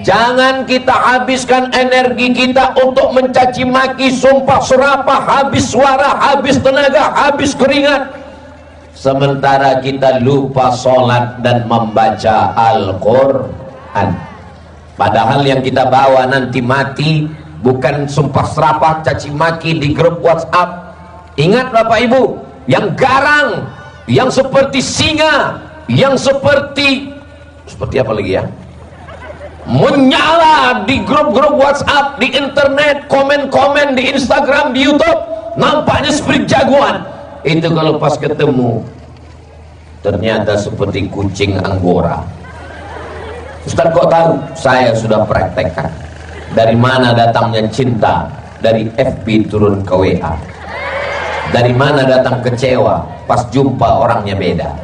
Jangan kita habiskan energi kita untuk mencaci maki, sumpah serapah, habis suara, habis tenaga, habis keringat, sementara kita lupa sholat dan membaca Al-Quran. Padahal yang kita bawa nanti mati bukan sumpah serapah, caci maki di grup WhatsApp. Ingat Bapak Ibu, yang garang, yang seperti singa, yang seperti apa lagi ya, menyala di grup-grup WhatsApp, di internet, komen-komen di Instagram, di YouTube, nampaknya seperti jagoan. Itu kalau pas ketemu ternyata seperti kucing Anggora. Ustaz kok tahu? Saya sudah praktekkan. Dari mana datangnya cinta? Dari FB turun ke WA. Dari mana datang kecewa? Pas jumpa orangnya beda.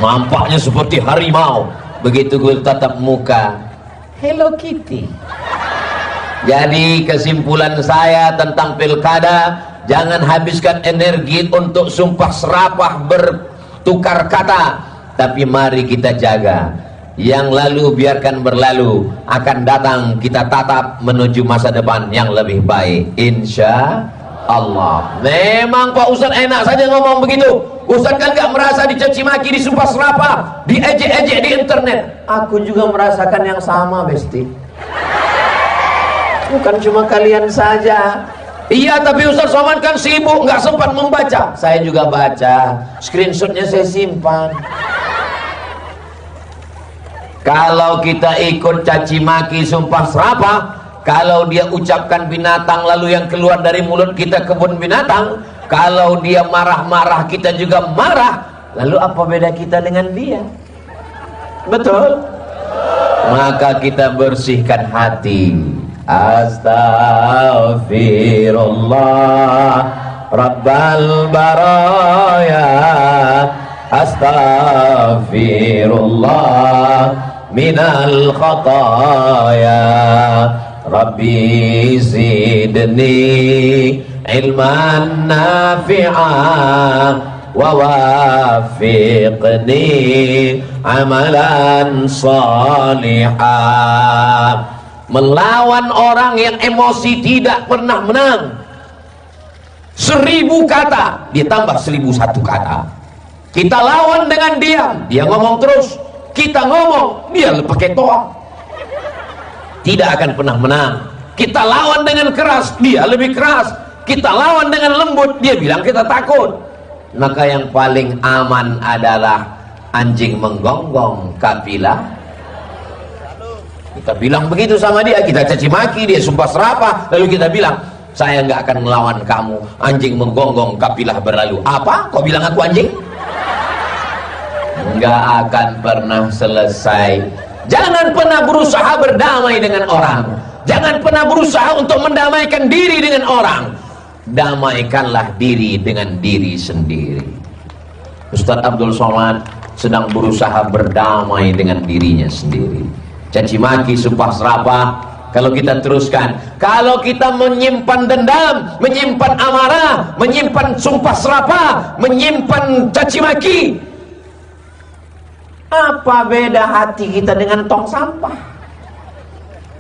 Nampaknya seperti harimau, begitu gue tatap muka, Hello Kitty. Jadi kesimpulan saya tentang pilkada, jangan habiskan energi untuk sumpah serapah bertukar kata, tapi mari kita jaga. Yang lalu biarkan berlalu, akan datang kita tatap menuju masa depan yang lebih baik, insya Allah. Memang Pak Ustadz enak saja ngomong begitu. Ustadz kan gak merasa dicaci maki, disumpah serapah, diejek-ejek di internet. Aku juga merasakan yang sama, Besti. Bukan cuma kalian saja. Iya, tapi Ustadz Somad kan sibuk, gak sempat membaca. Saya juga baca, screenshotnya saya simpan. Kalau kita ikut caci maki, sumpah serapah, kalau dia ucapkan binatang lalu yang keluar dari mulut kita kebun binatang, kalau dia marah-marah kita juga marah, lalu apa beda kita dengan dia? Betul? Maka kita bersihkan hati. Astaghfirullah Rabbal baraya, astaghfirullah minal khataya, Rabbi zidni ilman nafi'ah wa wafiqni amalan salihah. Melawan orang yang emosi tidak pernah menang. 1000 kata, dia tambah 1001 kata. Kita lawan dengan diam, dia ngomong terus. Kita ngomong, dia pakai toa, tidak akan pernah menang. Kita lawan dengan keras, dia lebih keras. Kita lawan dengan lembut, dia bilang kita takut. Maka yang paling aman adalah anjing menggonggong kafilah. Kita bilang begitu sama dia, kita caci maki, dia sumpah serapah, lalu kita bilang, saya nggak akan melawan kamu. Anjing menggonggong kafilah berlalu. Apa? Kau bilang aku anjing? Nggak akan pernah selesai. Jangan pernah berusaha berdamai dengan orang. Jangan pernah berusaha untuk mendamaikan diri dengan orang. Damaikanlah diri dengan diri sendiri. Ustaz Abdul Somad sedang berusaha berdamai dengan dirinya sendiri. Caci maki, sumpah serapah, kalau kita teruskan, kalau kita menyimpan dendam, menyimpan amarah, menyimpan sumpah serapah, menyimpan caci maki, apa beda hati kita dengan tong sampah?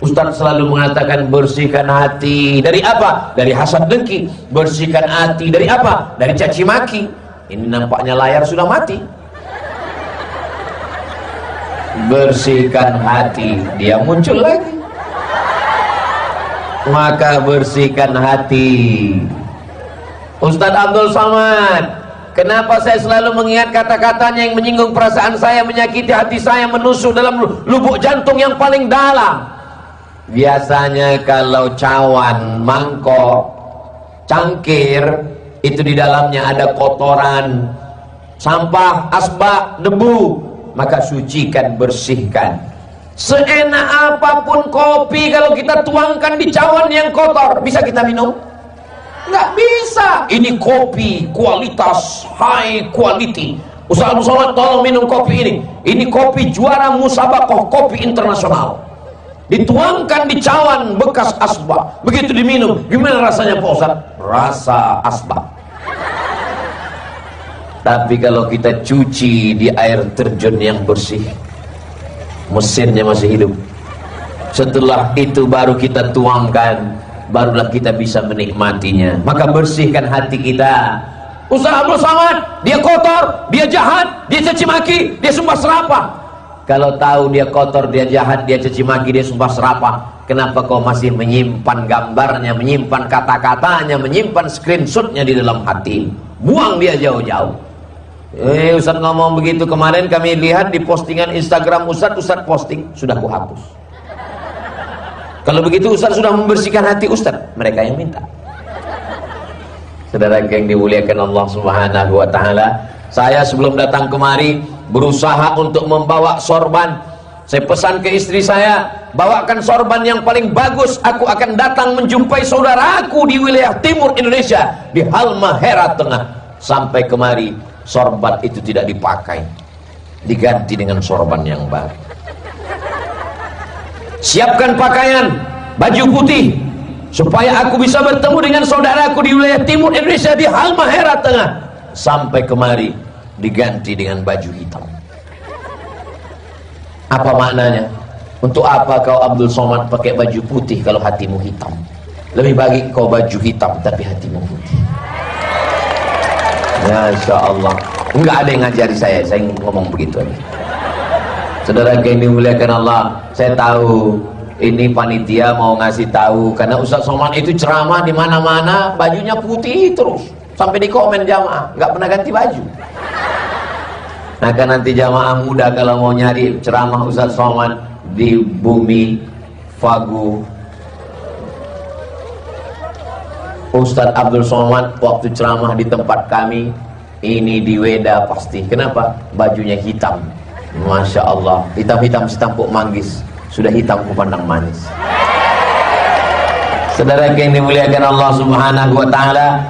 Ustaz selalu mengatakan bersihkan hati dari apa? Dari hasad dengki. Bersihkan hati dari apa? Dari caci maki. Ini nampaknya layar sudah mati. Bersihkan hati, dia muncul lagi. Maka bersihkan hati. Ustaz Abdul Somad, kenapa saya selalu mengingat kata-katanya yang menyinggung perasaan saya, menyakiti hati saya, menusuk dalam lubuk jantung yang paling dalam? Biasanya kalau cawan, mangkok, cangkir, itu di dalamnya ada kotoran, sampah, asbak, debu, maka sucikan, bersihkan. Seenak apapun kopi, kalau kita tuangkan di cawan yang kotor, bisa kita minum? Nggak bisa. Ini kopi kualitas high quality. Ustaz Abdul Somad tolong minum kopi ini. Ini kopi juara musabaqah kopi internasional. Dituangkan di cawan bekas asbak, begitu diminum, gimana rasanya Pak Ustaz? Rasa asbak. Tapi kalau kita cuci di air terjun yang bersih, mesinnya masih hidup. Setelah itu baru kita tuangkan, barulah kita bisa menikmatinya. Maka bersihkan hati kita. Ustaz Abdul Somad, dia kotor, dia jahat, dia caci maki, dia sumpah serapah. Kalau tahu dia kotor, dia jahat, dia caci maki, dia sumpah serapah, kenapa kau masih menyimpan gambarnya, menyimpan kata-katanya, menyimpan screenshotnya di dalam hati? Buang dia jauh-jauh. Ustaz ngomong begitu. Kemarin kami lihat di postingan Instagram Ustaz posting, sudah kuhapus. Kalau begitu Ustaz sudah membersihkan hati Ustaz, mereka yang minta. Saudara yang dimuliakan Allah Subhanahu wa taala, saya sebelum datang kemari berusaha untuk membawa sorban. Saya pesan ke istri saya, bawakan sorban yang paling bagus. Aku akan datang menjumpai saudaraku di wilayah timur Indonesia, di Halmahera Tengah. Sampai kemari sorban itu tidak dipakai, diganti dengan sorban yang baru. Siapkan pakaian baju putih supaya aku bisa bertemu dengan saudaraku di wilayah timur Indonesia di Halmahera Tengah. Sampai kemari diganti dengan baju hitam. Apa maknanya? Untuk apa kau Abdul Somad pakai baju putih kalau hatimu hitam? Lebih baik kau baju hitam tapi hatimu putih. Masya Allah. Enggak ada yang ngajari saya ngomong begitu aja. Saudara yang dimuliakan Allah, saya tahu ini panitia mau ngasih tahu karena Ustaz Somad itu ceramah di mana-mana bajunya putih terus sampai di komen jamaah nggak pernah ganti baju. Nah kan nanti jamaah muda kalau mau nyari ceramah Ustaz Somad di Bumi Fagu, Ustaz Abdul Somad waktu ceramah di tempat kami ini di Weda pasti. Kenapa? Bajunya hitam. Masya Allah, hitam-hitam si tampuk manggis, sudah hitam ku pandang manis. Saudara yang dimuliakan Allah Subhanahu wa taala,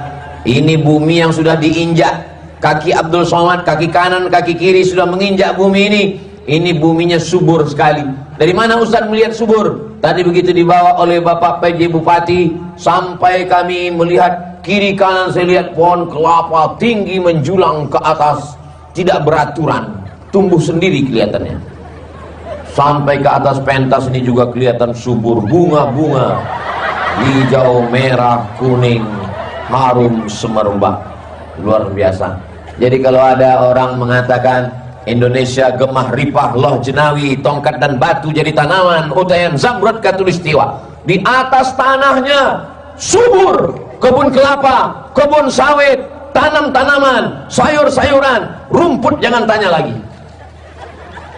ini bumi yang sudah diinjak. Kaki Abdul Somad, kaki kanan, kaki kiri sudah menginjak bumi ini. Ini buminya subur sekali. Dari mana Ustaz melihat subur? Tadi begitu dibawa oleh Bapak PJ Bupati, sampai kami melihat kiri kanan, saya lihat pohon kelapa tinggi menjulang ke atas, tidak beraturan, tumbuh sendiri kelihatannya. Sampai ke atas pentas ini juga kelihatan subur, bunga-bunga hijau, merah, kuning, harum semerbak, luar biasa. Jadi kalau ada orang mengatakan Indonesia gemah ripah loh jenawi, tongkat dan batu jadi tanaman, utayan zamrud katulistiwa, di atas tanahnya subur, kebun kelapa, kebun sawit, tanam tanaman, sayur-sayuran, rumput jangan tanya lagi.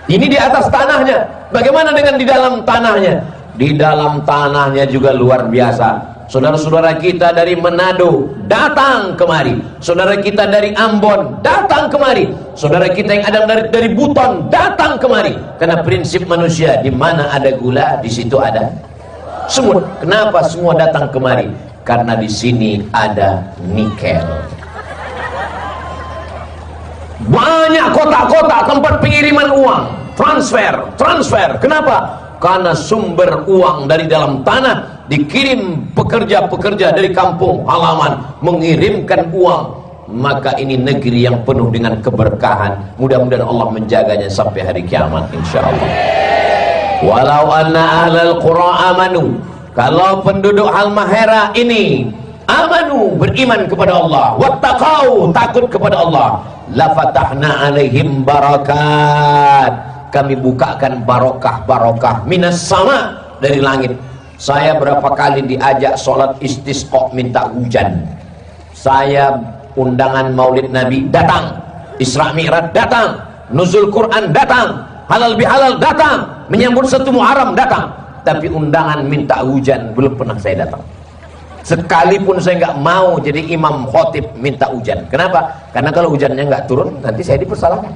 Ini di atas tanahnya. Bagaimana dengan di dalam tanahnya? Di dalam tanahnya juga luar biasa. Saudara-saudara kita dari Manado datang kemari, saudara kita dari Ambon datang kemari, saudara kita yang ada dari Buton datang kemari. Karena prinsip manusia, di mana ada gula di situ ada semut. Kenapa semua datang kemari? Karena di sini ada nikel. Banyak kota-kota tempat pengiriman uang, transfer. Kenapa? Karena sumber uang dari dalam tanah, dikirim pekerja-pekerja dari kampung halaman mengirimkan uang. Maka ini negeri yang penuh dengan keberkahan. Mudah-mudahan Allah menjaganya sampai hari kiamat insyaallah. Walau anna ahlal qura amanu, kalau penduduk Halmahera ini amanu, beriman kepada Allah, wattaqau, takut kepada Allah, la fatahna alaihim barakat, kami bukakan barokah minas sama, dari langit. Saya berapa kali diajak sholat istisqa minta hujan. Saya undangan maulid Nabi datang, Isra Mi'raj datang, nuzul Quran datang, halal bihalal datang, menyambut 1 Muharram datang. Tapi undangan minta hujan belum pernah saya datang. Sekalipun saya nggak mau jadi imam khotib minta hujan. Kenapa? Karena kalau hujannya nggak turun nanti saya dipersalahkan.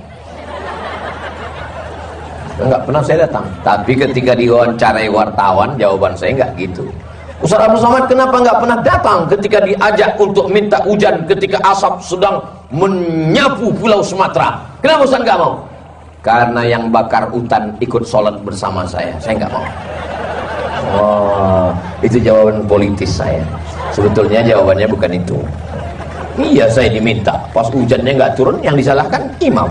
Nggak pernah saya datang. Tapi ketika diwawancarai wartawan, jawaban saya nggak gitu. Ustaz Abdul Somad kenapa nggak pernah datang ketika diajak untuk minta hujan ketika asap sedang menyapu pulau Sumatera? Kenapa Ustaz nggak mau? Karena yang bakar hutan ikut sholat bersama saya nggak mau. Oh, itu jawaban politis saya. Sebetulnya jawabannya bukan itu. Iya, saya diminta. Pas hujannya nggak turun, yang disalahkan imam.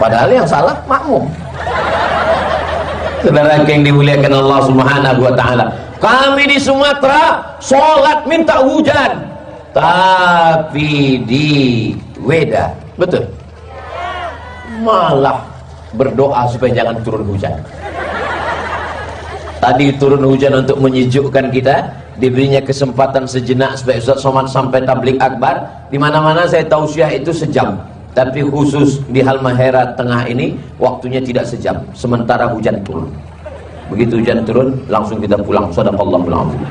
Padahal yang salah makmum. Saudara yang dimuliakan Allah Subhanahu wa taala, kami di Sumatera sholat minta hujan, tapi di Weda betul malah berdoa supaya jangan turun hujan. Tadi turun hujan untuk menyejukkan kita, diberinya kesempatan sejenak supaya Ustaz Somad sampai tabligh akbar. Di mana-mana saya tausiah itu sejam, tapi khusus di Halmahera tengah ini waktunya tidak sejam, sementara hujan turun. Begitu hujan turun langsung kita pulang. Shadaqallahul azim.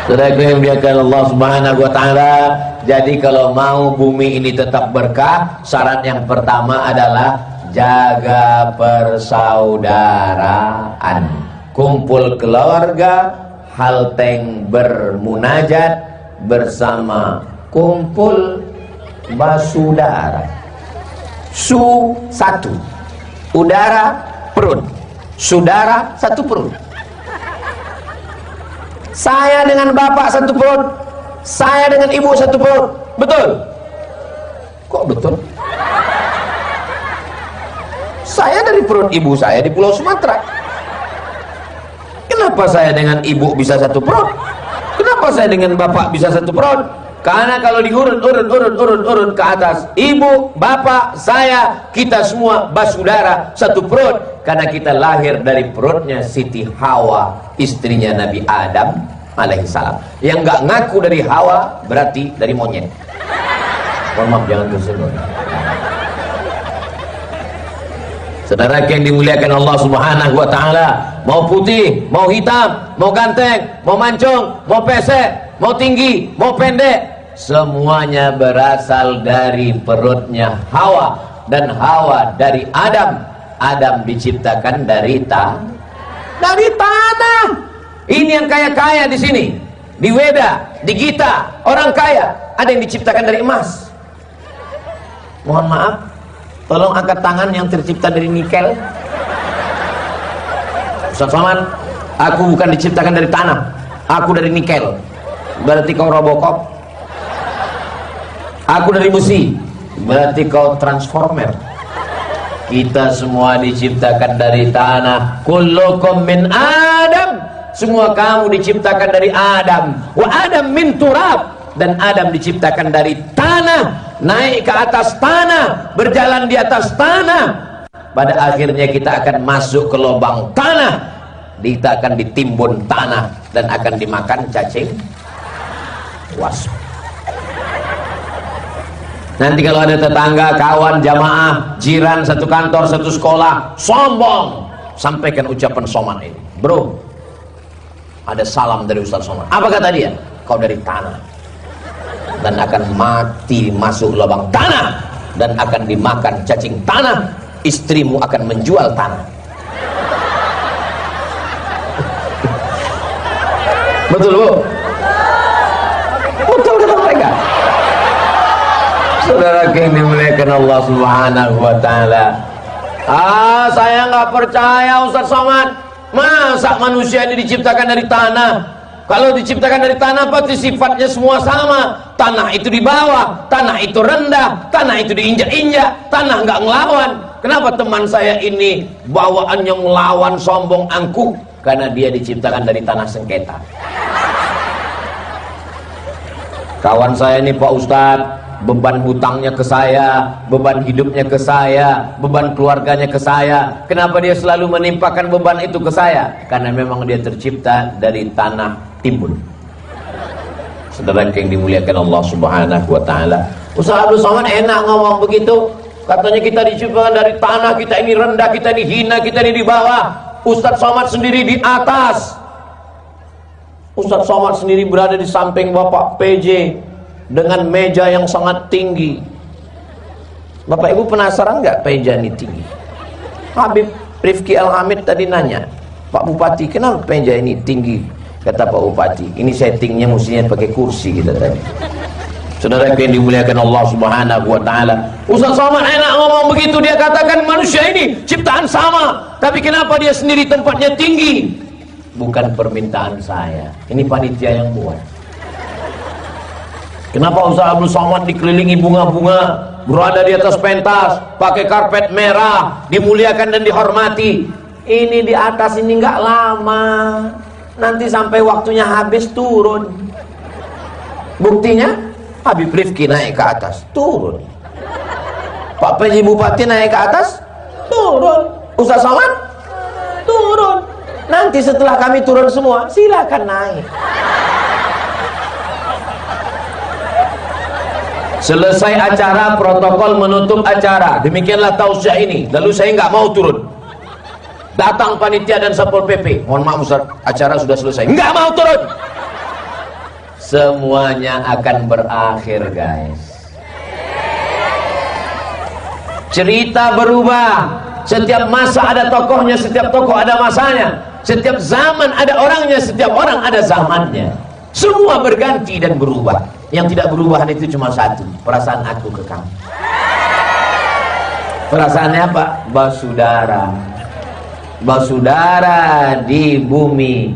Saudara yang dimuliakan Allah Subhanahu wa taala, jadi kalau mau bumi ini tetap berkah, syarat yang pertama adalah jaga persaudaraan, kumpul keluarga, halteng bermunajat bersama, kumpul basudara. Su satu, udara perut, saudara satu perut. Saya dengan bapak satu perut, saya dengan ibu satu perut. Betul? Kok betul? Saya dari perut ibu saya di Pulau Sumatera. Kenapa saya dengan ibu bisa satu perut? Kenapa saya dengan bapak bisa satu perut? Karena kalau diurut ke atas, ibu, bapak, saya, kita semua basudara satu perut. Karena kita lahir dari perutnya Siti Hawa, istrinya Nabi Adam alaihissalam. Yang nggak ngaku dari Hawa berarti dari monyet. Mohon maaf, jangan tersinggung. Saudara yang dimuliakan Allah Subhanahu wa taala, mau putih, mau hitam, mau ganteng, mau mancung, mau pesek, mau tinggi, mau pendek, semuanya berasal dari perutnya Hawa, dan Hawa dari Adam. Adam diciptakan dari tanah. Ini yang kaya-kaya di sini, di Weda, di Gita, orang kaya, ada yang diciptakan dari emas. Mohon maaf, tolong angkat tangan yang tercipta dari nikel. Ustaz Somad, aku bukan diciptakan dari tanah, aku dari nikel. Berarti kau Robocop. Aku dari besi, berarti kau Transformer. Kita semua diciptakan dari tanah. Kullukum min Adam, semua kamu diciptakan dari Adam. Wa Adam min turab, dan Adam diciptakan dari tanah. Naik ke atas tanah, berjalan di atas tanah, pada akhirnya kita akan masuk ke lubang tanah, kita akan ditimbun tanah dan akan dimakan cacing wasp. Nanti kalau ada tetangga, kawan, jamaah, jiran, satu kantor, satu sekolah sombong, sampaikan ucapan Somad ini. Bro, ada salam dari Ustaz Somad. Apa kata dia? Kau dari tanah dan akan mati masuk lubang tanah dan akan dimakan cacing tanah. Istrimu akan menjual tanah. Betul, Bu? Betul kata mereka. Saudara yang dimuliakan Allah Subhanahu wa taala. Saya nggak percaya Ustaz Somad. Masa manusia ini diciptakan dari tanah? Kalau diciptakan dari tanah pasti sifatnya semua sama. Tanah itu di bawah, tanah itu rendah, tanah itu diinjak-injak, tanah nggak ngelawan. Kenapa teman saya ini bawaannya ngelawan, sombong, angkuh? Karena dia diciptakan dari tanah sengketa. Kawan saya ini Pak Ustadz, beban hutangnya ke saya, beban hidupnya ke saya, beban keluarganya ke saya. Kenapa dia selalu menimpakan beban itu ke saya? Karena memang dia tercipta dari tanah timbun. Saudara yang dimuliakan Allah Subhanahu wa taala. Ustaz Abdul Somad enak ngomong begitu. Katanya kita diciptakan dari tanah, kita ini rendah, kita ini hina, kita ini di bawah. Ustaz Somad sendiri di atas. Ustaz Somad sendiri berada di samping Bapak PJ dengan meja yang sangat tinggi. Bapak Ibu penasaran nggak meja ini tinggi? Habib Rifki Al-Hamid tadi nanya, Pak Bupati kenapa meja ini tinggi? Kata Pak Bupati, ini settingnya mestinya pakai kursi kita tadi. Saudara yang dimuliakan Allah Subhanahu wa taala, Ustaz Somad enak ngomong begitu. Dia katakan manusia ini ciptaan sama, tapi kenapa dia sendiri tempatnya tinggi? Bukan permintaan saya, ini panitia yang buat. Kenapa Ustaz Abdul Somad dikelilingi bunga-bunga, berada di atas pentas, pakai karpet merah, dimuliakan dan dihormati? ini di atas ini nggak lama, nanti sampai waktunya habis turun. Buktinya Habib Rifki naik ke atas, turun. Pak PJ Bupati naik ke atas, turun. Ustaz Somad, turun. Nanti setelah kami turun semua, silakan naik. Selesai acara, protokol menutup acara. Demikianlah tausiah ini. Lalu saya nggak mau turun. Datang panitia dan Satpol PP. Mohon maaf Ustaz, acara sudah selesai. Nggak mau turun. Semuanya akan berakhir, guys. Cerita berubah. Setiap masa ada tokohnya, setiap tokoh ada masanya. Setiap zaman ada orangnya, setiap orang ada zamannya. Semua berganti dan berubah. Yang tidak berubah itu cuma satu, perasaan aku ke kamu. Perasaannya apa? Basudara. Basudara di bumi,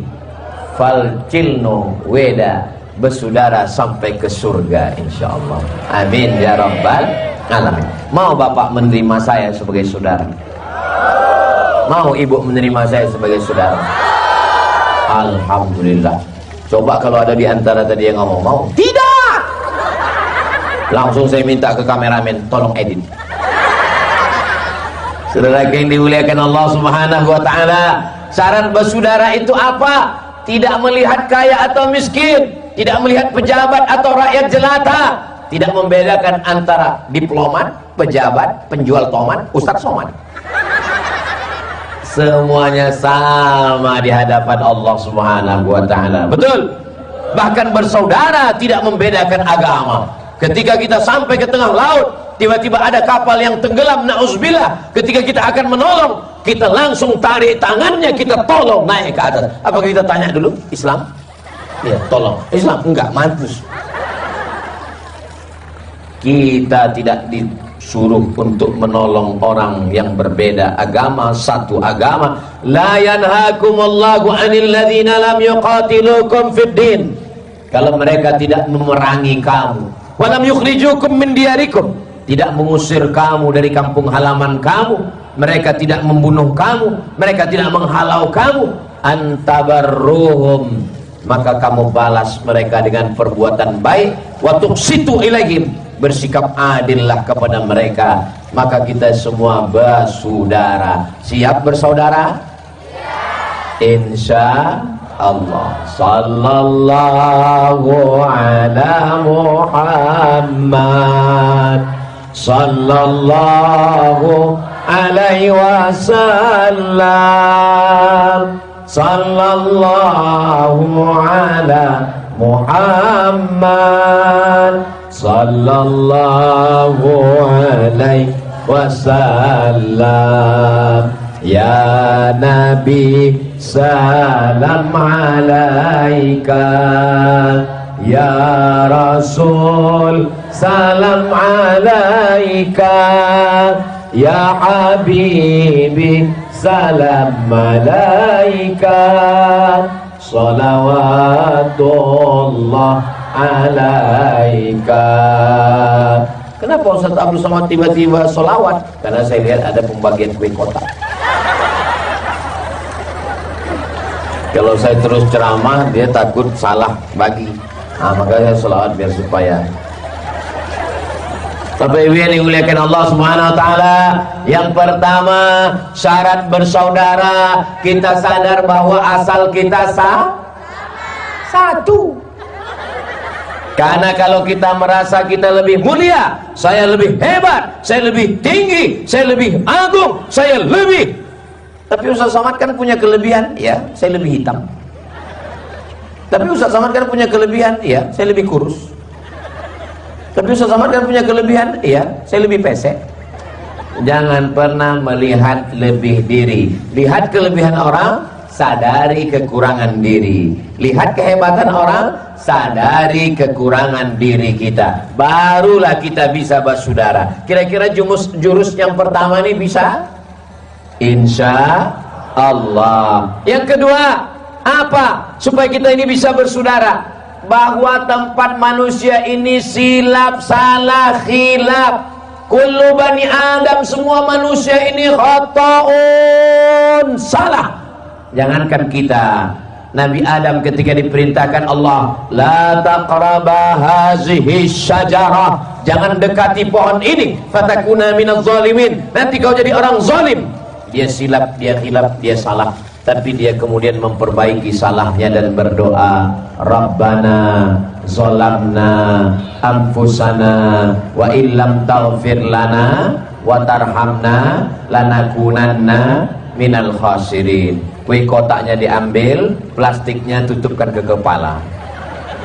falcilno weda, bersaudara sampai ke surga insyaallah. Amin ya rabbal alamin. Mau Bapak menerima saya sebagai saudara? Mau Ibu menerima saya sebagai saudara? Alhamdulillah. Coba kalau ada di antara tadi yang ngomong mau, tidak, langsung saya minta ke kameramen, tolong edit. Saudara yang dimuliakan Allah Subhanahu wa taala, syarat bersaudara itu apa? Tidak melihat kaya atau miskin, tidak melihat pejabat atau rakyat jelata, tidak membedakan antara diplomat, pejabat, penjual tomat, Ustadz Somad. Semuanya sama di hadapan Allah Subhanahu wa taala. Betul? Bahkan bersaudara tidak membedakan agama. Ketika kita sampai ke tengah laut, tiba-tiba ada kapal yang tenggelam, na'udzubillah. Ketika kita akan menolong, kita langsung tarik tangannya, kita tolong naik ke atas. Apakah kita tanya dulu, Islam? Ya, tolong. Islam? Enggak, mantus. Kita tidak disuruh untuk menolong orang yang berbeda agama, satu agama. La yanhakumullahu 'anil ladzina lam yuqatilukum fid din. Kalau mereka tidak memerangi kamu, wa lam yukhrijukum min diyarikum, tidak mengusir kamu dari kampung halaman kamu, mereka tidak membunuh kamu, mereka tidak menghalau kamu, antabarruhum, maka kamu balas mereka dengan perbuatan baik, wa tuqsitu ilaihim, bersikap adillah kepada mereka, maka kita semua bersaudara. Siap bersaudara? Insya Allah. Sallallahu ala Muhammad, sallallahu alaihi wasallam, sallallahu ala Muhammad, sallallahu alaihi wasallam. Ya Nabi salam alaika, ya Rasul salam alaika, ya Habibi salam alaika, salawatullah alaika. Kenapa Ustaz Abdul Somad tiba-tiba solawat? Karena saya lihat ada pembagian kue kotak. Kalau saya terus ceramah, dia takut salah bagi. Nah, makanya saya solawat biar supaya. Tapi yang dimuliakan Allah Subhanahu wa taala, yang pertama syarat bersaudara, kita sadar bahwa asal kita satu. Karena kalau kita merasa kita lebih mulia, saya lebih hebat, saya lebih tinggi, saya lebih agung, saya lebih. Tapi Ustaz Somad kan punya kelebihan, ya, saya lebih hitam. Tapi Ustaz Somad kan punya kelebihan, ya, saya lebih kurus. Tapi Ustaz Somad kan punya kelebihan, ya, saya lebih pesek. Jangan pernah melihat lebih diri. Lihat kelebihan orang, sadari kekurangan diri. Lihat kehebatan orang, sadari kekurangan diri kita. Barulah kita bisa bersaudara. Kira-kira jurus yang pertama ini bisa? Insya Allah. Yang kedua, apa? Supaya kita ini bisa bersaudara. Bahwa tempat manusia ini silap, salah, khilaf. kullu bani Adam, semua manusia ini khata'un, salah. Jangankan kita, Nabi Adam ketika diperintahkan Allah, la taqraba hazihi syajarah, jangan dekati pohon ini, fatakuna minaz zalimin, nanti kau jadi orang zalim. Dia silap, dia khilaf, dia salah, tapi dia kemudian memperbaiki salahnya dan berdoa, Rabbana zalamna anfusana wa illam taghfir lana wa tarhamna lanakunanna minal khasirin. Kue kotaknya diambil, plastiknya tutupkan ke kepala,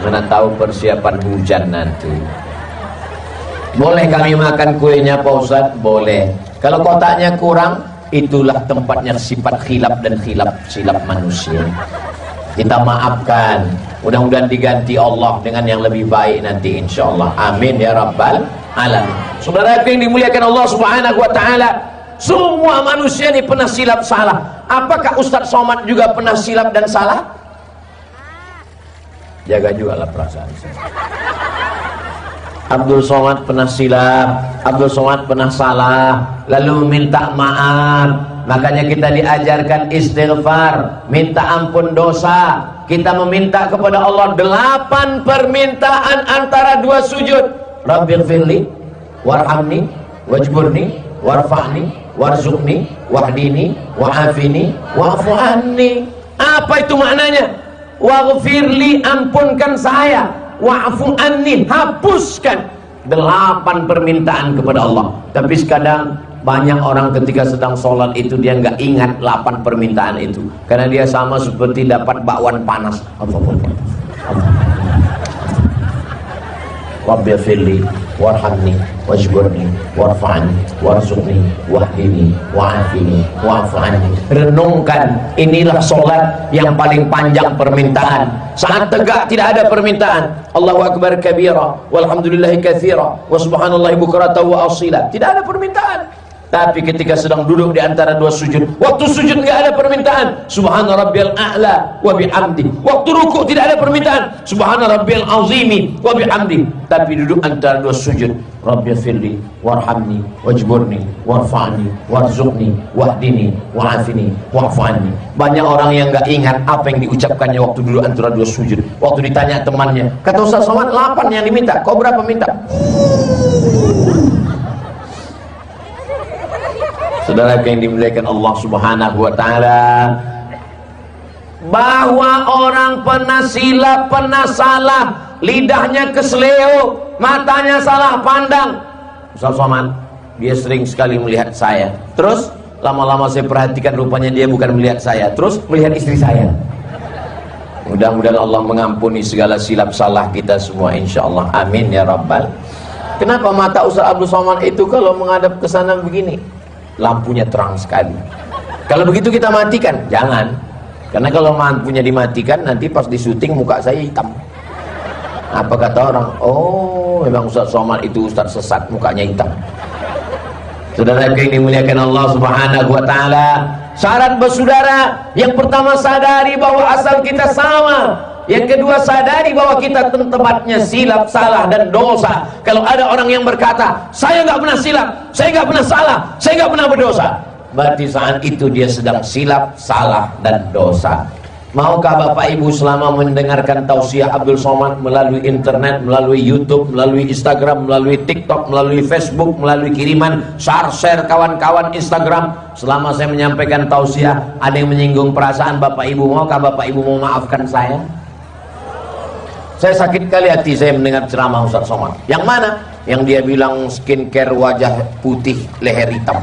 mana tahu persiapan hujan nanti. Boleh kami makan kuenya Pak Ustaz? Boleh. Kalau kotaknya kurang, itulah tempatnya sifat khilaf dan silap manusia. Kita maafkan, mudah-mudahan diganti Allah dengan yang lebih baik nanti insyaallah. Amin ya rabbal alamin. Saudara yang dimuliakan Allah Subhanahu wa taala, semua manusia ini pernah silap salah. Apakah Ustadz Somad juga pernah silap dan salah? Jaga juga lah perasaan saya. Abdul Somad pernah silap, Abdul Somad pernah salah, lalu minta maaf. Makanya kita diajarkan istighfar, minta ampun dosa. Kita meminta kepada Allah 8 permintaan antara 2 sujud. Rabbighfirli warhamni wajburni warfa'ni warzuqni wahdini wa'afini wa'fu anni. Apa itu maknanya? Waghfirli, ampunkan saya, wa'fu anni, hapuskan. 8 permintaan kepada Allah. Tapi sekadang banyak orang ketika sedang sholat itu dia nggak ingat 8 permintaan itu, karena dia sama seperti dapat bakwan panas. Rabbighfirli warhamni wajburni warfa'ni warzuqni wahdini wa'afini wa'fu anni. Renungkan, inilah sholat yang paling panjang permintaan. Saat tegak tidak ada permintaan. Allahu akbar kabira walhamdulillahi katsira wa subhanallahi bukratan wa asila. Tidak ada permintaan. Tapi ketika sedang duduk di antara 2 sujud, waktu sujud nggak ada permintaan, subhana rabbiyal a'la wa bihamdi. Waktu ruku tidak ada permintaan, subhana rabbiyal azimi wa bihamdi. Tapi duduk antara 2 sujud, rabbighfirli warhamni wajburni warfa'ni warzuqni wahdini wa'afini wa'fu anni. Banyak orang yang nggak ingat apa yang diucapkannya waktu duduk antara 2 sujud. Waktu ditanya temannya, kata Ustaz Somad 8 yang diminta, kau berapa minta? Saudara yang dimuliakan Allah Subhanahu wa taala, bahwa orang pernah silap, pernah salah, lidahnya kesleo, matanya salah pandang. Ustaz Somad, dia sering sekali melihat saya. Terus lama-lama saya perhatikan, rupanya dia bukan melihat saya, terus melihat istri saya. Mudah-mudahan Allah mengampuni segala silap salah kita semua insyaallah. Amin ya rabbal. Kenapa mata Ustaz Abdul Somad itu kalau menghadap ke sana begini? Lampunya terang sekali. Kalau begitu kita matikan? Jangan. Karena kalau lampunya dimatikan, nanti pas di syuting muka saya hitam. Apa kata orang? Oh, memang Ustaz Somad itu Ustaz sesat, mukanya hitam. Saudara yang dimuliakan Allah Subhanahu wa taala, syarat bersaudara yang pertama, sadari bahwa asal kita sama. Yang kedua, sadari bahwa kita tempatnya silap, salah dan dosa. Kalau ada orang yang berkata, saya nggak pernah silap, saya nggak pernah salah, saya nggak pernah berdosa, berarti saat itu dia sedang silap, salah dan dosa. Maukah Bapak Ibu selama mendengarkan tausiah Abdul Somad melalui internet, melalui YouTube, melalui Instagram, melalui TikTok, melalui Facebook, melalui kiriman, share kawan-kawan Instagram, selama saya menyampaikan tausiah ada yang menyinggung perasaan Bapak Ibu, maukah Bapak Ibu memaafkan saya? Saya sakit kali hati saya mendengar ceramah Ustaz Somad. Yang mana? Yang dia bilang skincare wajah putih, leher hitam.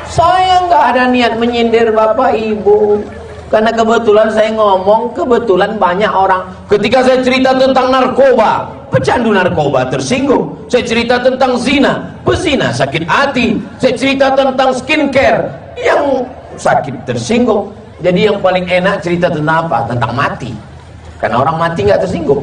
Saya nggak ada niat menyindir Bapak Ibu, karena kebetulan saya ngomong, kebetulan banyak orang. Ketika saya cerita tentang narkoba, pecandu narkoba tersinggung. Saya cerita tentang zina, pezina sakit hati. Saya cerita tentang skincare, yang sakit tersinggung. Jadi yang paling enak cerita tentang apa? Tentang mati. Karena orang mati nggak tersinggung.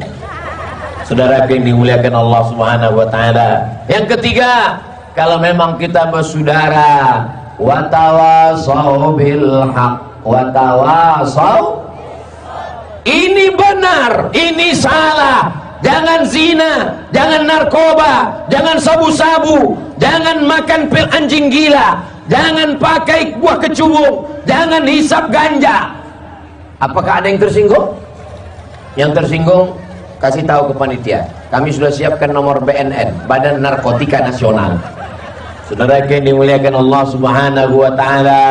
Saudara yang dimuliakan Allah Subhanahu wa taala. Yang ketiga, kalau memang kita bersaudara, watawasau bil haq, watawasau, ini benar, ini salah, jangan zina, jangan narkoba, jangan sabu-sabu, jangan makan pil anjing gila, jangan pakai buah kecubung, jangan hisap ganja. Apakah ada yang tersinggung? Yang tersinggung kasih tahu ke panitia, kami sudah siapkan nomor BNN, Badan Narkotika Nasional. Saudara yang dimuliakan Allah Subhanahu wa taala,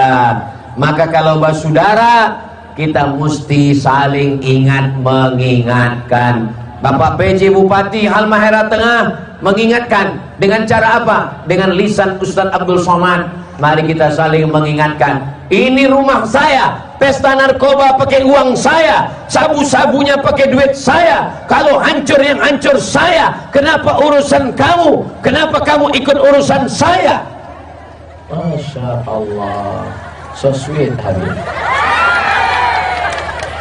maka kalau saudara, kita mesti saling ingat mengingatkan. Bapak PJ Bupati Halmahera Tengah mengingatkan dengan cara apa? Dengan lisan Ustadz Abdul Somad. Mari kita saling mengingatkan. Ini rumah saya, pesta narkoba pakai uang saya, sabu-sabunya pakai duit saya. Kalau hancur yang hancur saya, kenapa urusan kamu? Kenapa kamu ikut urusan saya? Masya Allah, so sweet Habib.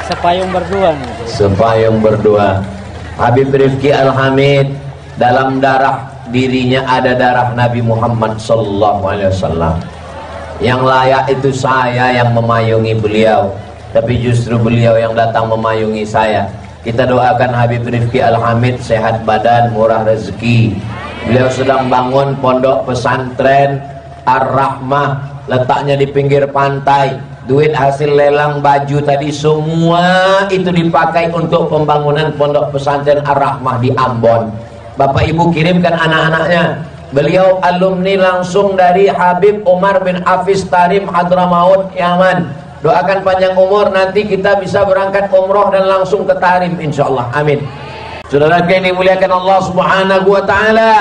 Sepayung berdua nih. Sepayung berdua. Habib Rifki Al-Hamid, dalam darah dirinya ada darah Nabi Muhammad SAW. Yang layak itu saya yang memayungi beliau, tapi justru beliau yang datang memayungi saya. Kita doakan Habib Rifki Al-Hamid sehat badan, murah rezeki. Beliau sedang bangun pondok pesantren Ar-Rahmah, letaknya di pinggir pantai. Duit hasil lelang baju tadi semua itu dipakai untuk pembangunan pondok pesantren Ar-Rahmah di Ambon. Bapak Ibu kirimkan anak-anaknya. Beliau alumni langsung dari Habib Umar bin Hafiz Tarim Hadramaut Yaman. Doakan panjang umur, nanti kita bisa berangkat umroh dan langsung ke Tarim insyaallah. Amin. Saudara yang dimuliakan Allah Subhanahu wa taala,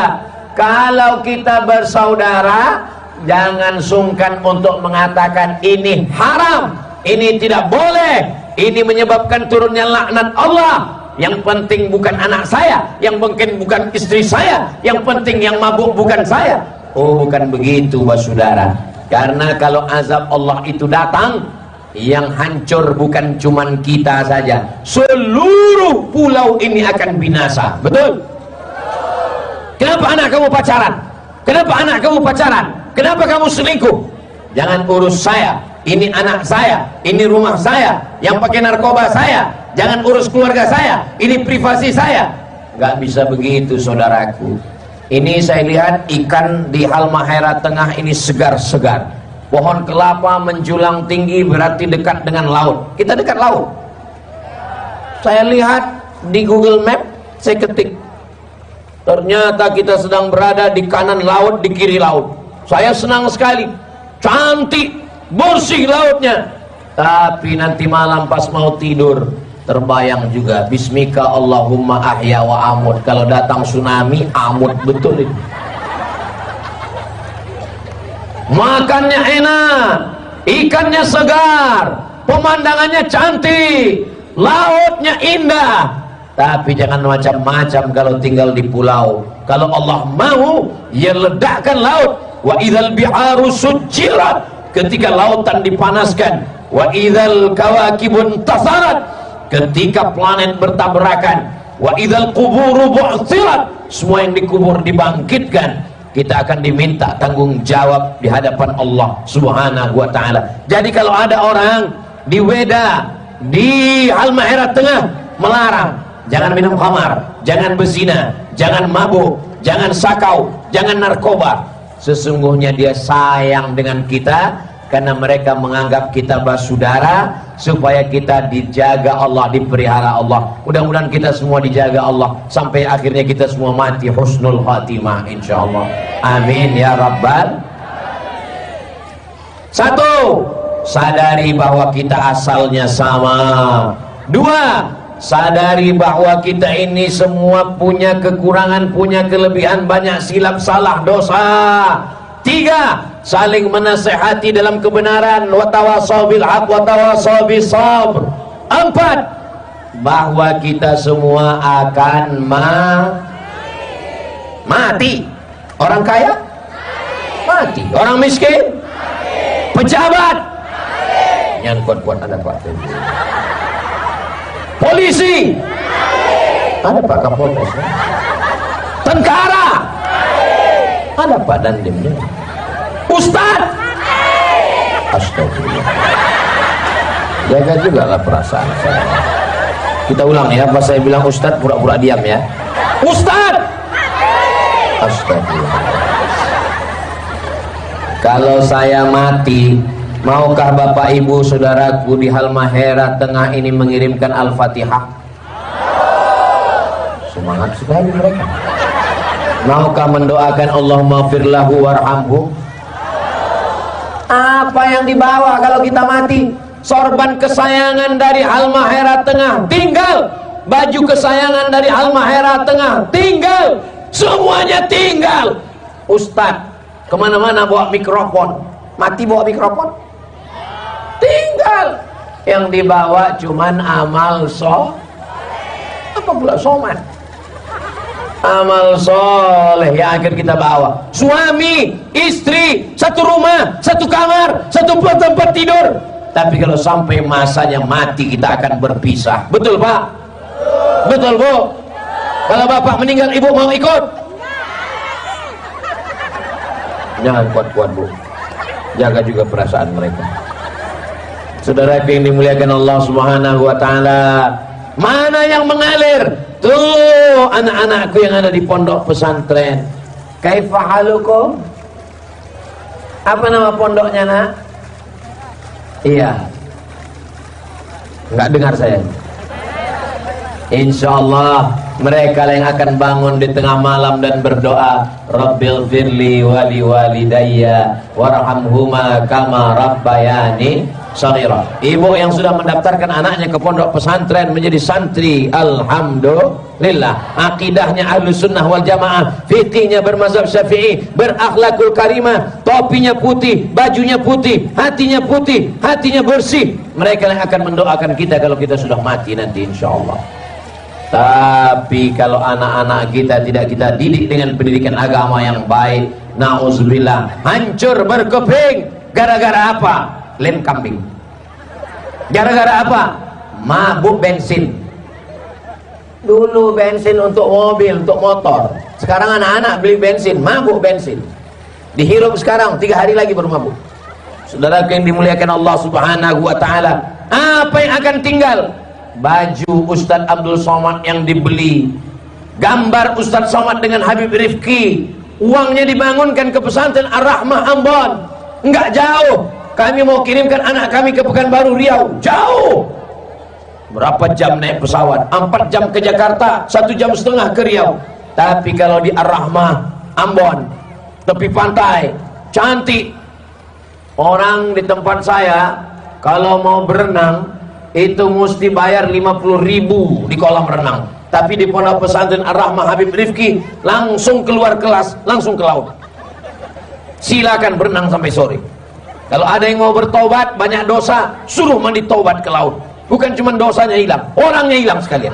kalau kita bersaudara, jangan sungkan untuk mengatakan ini haram, ini tidak boleh, ini menyebabkan turunnya laknat Allah. Yang penting bukan anak saya, yang penting bukan istri saya, yang penting yang mabuk bukan saya. Oh, bukan begitu saudara. Karena kalau azab Allah itu datang, yang hancur bukan cuman kita saja, seluruh pulau ini akan binasa. Betul? Kenapa anak kamu pacaran? Kenapa anak kamu pacaran? Kenapa kamu selingkuh? Jangan urus saya, ini anak saya, ini rumah saya, yang pakai narkoba saya. Jangan urus keluarga saya, ini privasi saya. Gak bisa begitu saudaraku. Ini saya lihat ikan di Halmahera Tengah ini segar-segar. Pohon kelapa menjulang tinggi berarti dekat dengan laut. Kita dekat laut. Saya lihat di Google Map, saya ketik, ternyata kita sedang berada di kanan laut, di kiri laut. Saya senang sekali, cantik, bersih lautnya. Tapi nanti malam pas mau tidur, terbayang juga, bismika Allahumma ahya wa amut. Kalau datang tsunami, amut betul ini. Makannya enak, ikannya segar, pemandangannya cantik, lautnya indah. Tapi jangan macam-macam kalau tinggal di pulau. Kalau Allah mau, ya ledakkan laut. Wa idzal bi'aru sujirat, ketika lautan dipanaskan. Wa idzal kawakibun tasarat, ketika planet bertabrakan. Wa idzal quburu bu'thirat, semua yang dikubur dibangkitkan. Kita akan diminta tanggung jawab di hadapan Allah Subhanahu wa taala. Jadi kalau ada orang di Weda, di Halmahera Tengah melarang, jangan minum khamar, jangan berzina, jangan mabuk, jangan sakau, jangan narkoba, sesungguhnya dia sayang dengan kita, karena mereka menganggap kita bersaudara, supaya kita dijaga Allah, dipelihara Allah. Mudah-mudahan kita semua dijaga Allah sampai akhirnya kita semua mati husnul khatimah insyaallah. Amin ya rabbal. Satu, sadari bahwa kita asalnya sama. Dua, sadari bahwa kita ini semua punya kekurangan, punya kelebihan, banyak silap salah dosa. Tiga, saling menasehati dalam kebenaran, wa tawassaw bil haq wa tawassaw bis sabr. Empat, bahwa kita semua akan mati. Orang kaya mati, orang miskin mati, pejabat mati, yang kuat-kuat ada Pak polisi mati, ada Pak Kapolres, tentara mati, ada Pak Dandimnya, Ustadz mati. Astagfirullah, jaga juga lah perasaan saya. Kita ulang ya, pas saya bilang Ustadz pura-pura diam ya. Ustadz! Astagfirullah. Kalau saya mati, maukah Bapak Ibu saudaraku di Halmahera Tengah ini mengirimkan Al-Fatihah? Semangat sekali mereka. Maukah mendoakan Allahumma firlahu warhamhu? Apa yang dibawa kalau kita mati? Sorban kesayangan dari Halmahera Tengah tinggal, baju kesayangan dari Halmahera Tengah tinggal, semuanya tinggal. Ustadz kemana-mana bawa mikrofon, mati bawa mikrofon? Tinggal. Yang dibawa cuman amal apa pula soman? Amal soleh yang akan kita bawa. Suami, istri, satu rumah, satu kamar, satu tempat tidur. Tapi kalau sampai masanya mati kita akan berpisah. Betul Pak? Betul Bu? Kalau Bapak meninggal Ibu mau ikut? Jangan kuat-kuat Bu, jaga juga perasaan mereka. Saudara yang dimuliakan Allah Subhanahu wa Ta'ala, mana yang mengalir? Tuh anak-anakku yang ada di pondok pesantren. Kaifa halukum? Apa nama pondoknya nak? Iya, nggak dengar saya. Insya Allah mereka yang akan bangun di tengah malam dan berdoa, Rabbil firli wali walidayya warhamhuma kama rabbayani shaghira. Ibu yang sudah mendaftarkan anaknya ke pondok pesantren menjadi santri, alhamdulillah. Akidahnya ahlus sunnah wal jamaah, fikihnya bermazhab syafi'i, berakhlakul karimah, topinya putih, bajunya putih, hatinya bersih. Mereka yang akan mendoakan kita kalau kita sudah mati nanti insya Allah. Tapi kalau anak-anak kita tidak kita didik dengan pendidikan agama yang baik, na'udzubillah, hancur berkeping. Gara-gara apa? Lem kambing. Gara-gara apa? Mabuk bensin. Dulu bensin untuk mobil, untuk motor. Sekarang anak-anak beli bensin, mabuk bensin. Dihirup sekarang, 3 hari lagi baru mabuk. Saudara yang dimuliakan Allah Subhanahu wa Ta'ala, apa yang akan tinggal? Baju Ustadz Abdul Somad yang dibeli, gambar Ustadz Somad dengan Habib Rifki, uangnya dibangunkan ke pesantren Ar-Rahmah Ambon. Enggak jauh, kami mau kirimkan anak kami ke Pekanbaru Riau, jauh. Berapa jam naik pesawat? 4 jam ke Jakarta, 1,5 jam ke Riau. Tapi kalau di Ar-Rahmah Ambon, tepi pantai, cantik. Orang di tempat saya kalau mau berenang itu mesti bayar 50.000 di kolam renang. Tapi di pondok pesantren Ar-Rahmah Habib Rifki langsung keluar kelas, langsung ke laut. Silakan berenang sampai sore. Kalau ada yang mau bertobat banyak dosa, suruh mandi tobat ke laut. Bukan cuma dosanya hilang, orangnya hilang sekalian.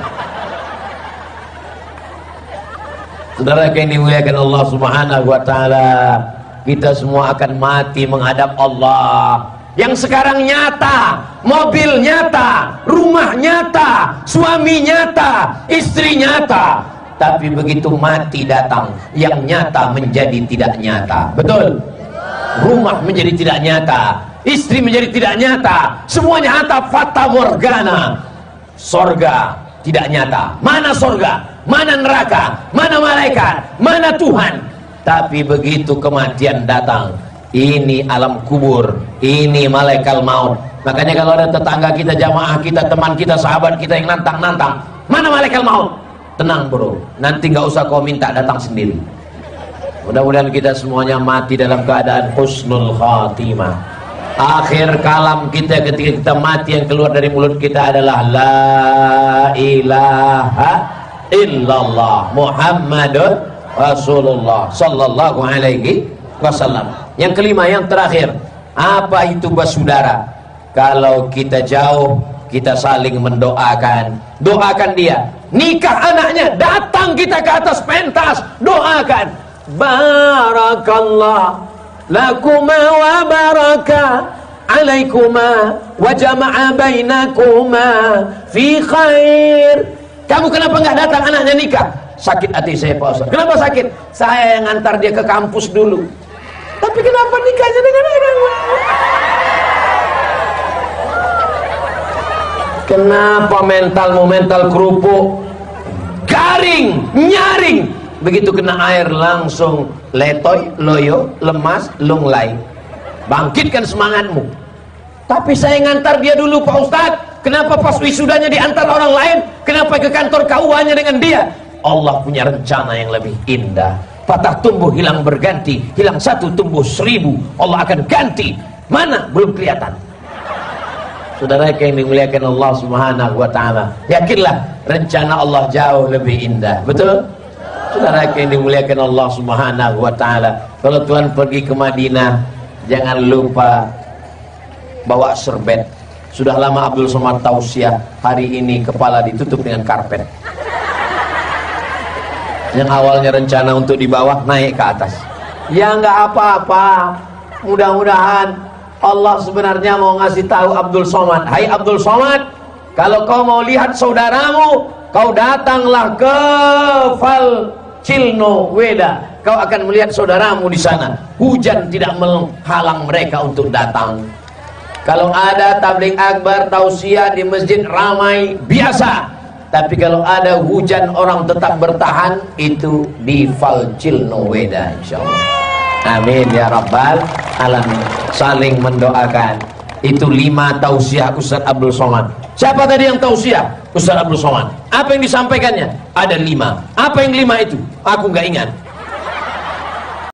Saudara yang dimuliakan Allah Subhanahu wa Ta'ala, kita semua akan mati menghadap Allah. Yang sekarang nyata, mobil nyata, rumah nyata, suami nyata, istri nyata. Tapi begitu mati datang, yang nyata menjadi tidak nyata. Betul? Rumah menjadi tidak nyata, istri menjadi tidak nyata, semuanya nyata fata morgana. Sorga tidak nyata. Mana sorga? Mana neraka? Mana malaikat? Mana Tuhan? Tapi begitu kematian datang, ini alam kubur, ini malaikat maut. Makanya kalau ada tetangga kita, jamaah kita, teman kita, sahabat kita yang nantang-nantang, mana malaikat maut? Tenang bro, nanti nggak usah kau minta, datang sendiri. Mudah-mudahan kita semuanya mati dalam keadaan husnul khatimah. Akhir kalam kita ketika kita mati, yang keluar dari mulut kita adalah la ilaha illallah Muhammadun Rasulullah sallallahu alaihi wasallam. Yang kelima, yang terakhir, apa itu basudara? Kalau kita jauh, kita saling mendoakan. Doakan dia, nikah anaknya, datang kita ke atas pentas, doakan. Barakallah lakuma wa baraka alaikuma wa jama'a bainakuma fi khair. Kamu kenapa nggak datang anaknya nikah? Sakit hati saya Pak Ustaz. Kenapa sakit? Saya yang ngantar dia ke kampus dulu. Tapi kenapa nikahnya dengan orang lain? Kenapa mental kerupuk garing, nyaring, begitu kena air langsung letoy, loyo, lemas, lunglai. Bangkitkan semangatmu. Tapi saya ngantar dia dulu Pak Ustadz. Kenapa pas wisudanya diantar orang lain? Kenapa ke kantor KUA-nya dengan dia? Allah punya rencana yang lebih indah. Patah tumbuh hilang berganti, hilang satu tumbuh 1000. Allah akan ganti. Mana? Belum kelihatan. Saudara yang dimuliakan Allah Subhanahu wa taala, yakinlah rencana Allah jauh lebih indah. Betul? Saudara yang dimuliakan Allah Subhanahu wa taala, kalau Tuhan pergi ke Madinah, jangan lupa bawa serbet. Sudah lama Abdul Somad tausiah, hari ini kepala ditutup dengan karpet. Yang awalnya rencana untuk di bawah, naik ke atas. Ya nggak apa-apa. Mudah-mudahan Allah sebenarnya mau ngasih tahu Abdul Somad, hai Abdul Somad, kalau kau mau lihat saudaramu, kau datanglah ke Falcilno Weda. Kau akan melihat saudaramu di sana. Hujan tidak menghalang mereka untuk datang. Kalau ada tabligh akbar, tausiah di masjid ramai biasa. Tapi kalau ada hujan orang tetap bertahan, itu di Falcilno Weda insyaallah. Amin ya rabbal alamin. Saling mendoakan. Itu 5 tausiah Ustaz Abdul Somad. Siapa tadi yang tausiah? Ustaz Abdul Somad. Apa yang disampaikannya? Ada 5. Apa yang 5 itu? Aku nggak ingat.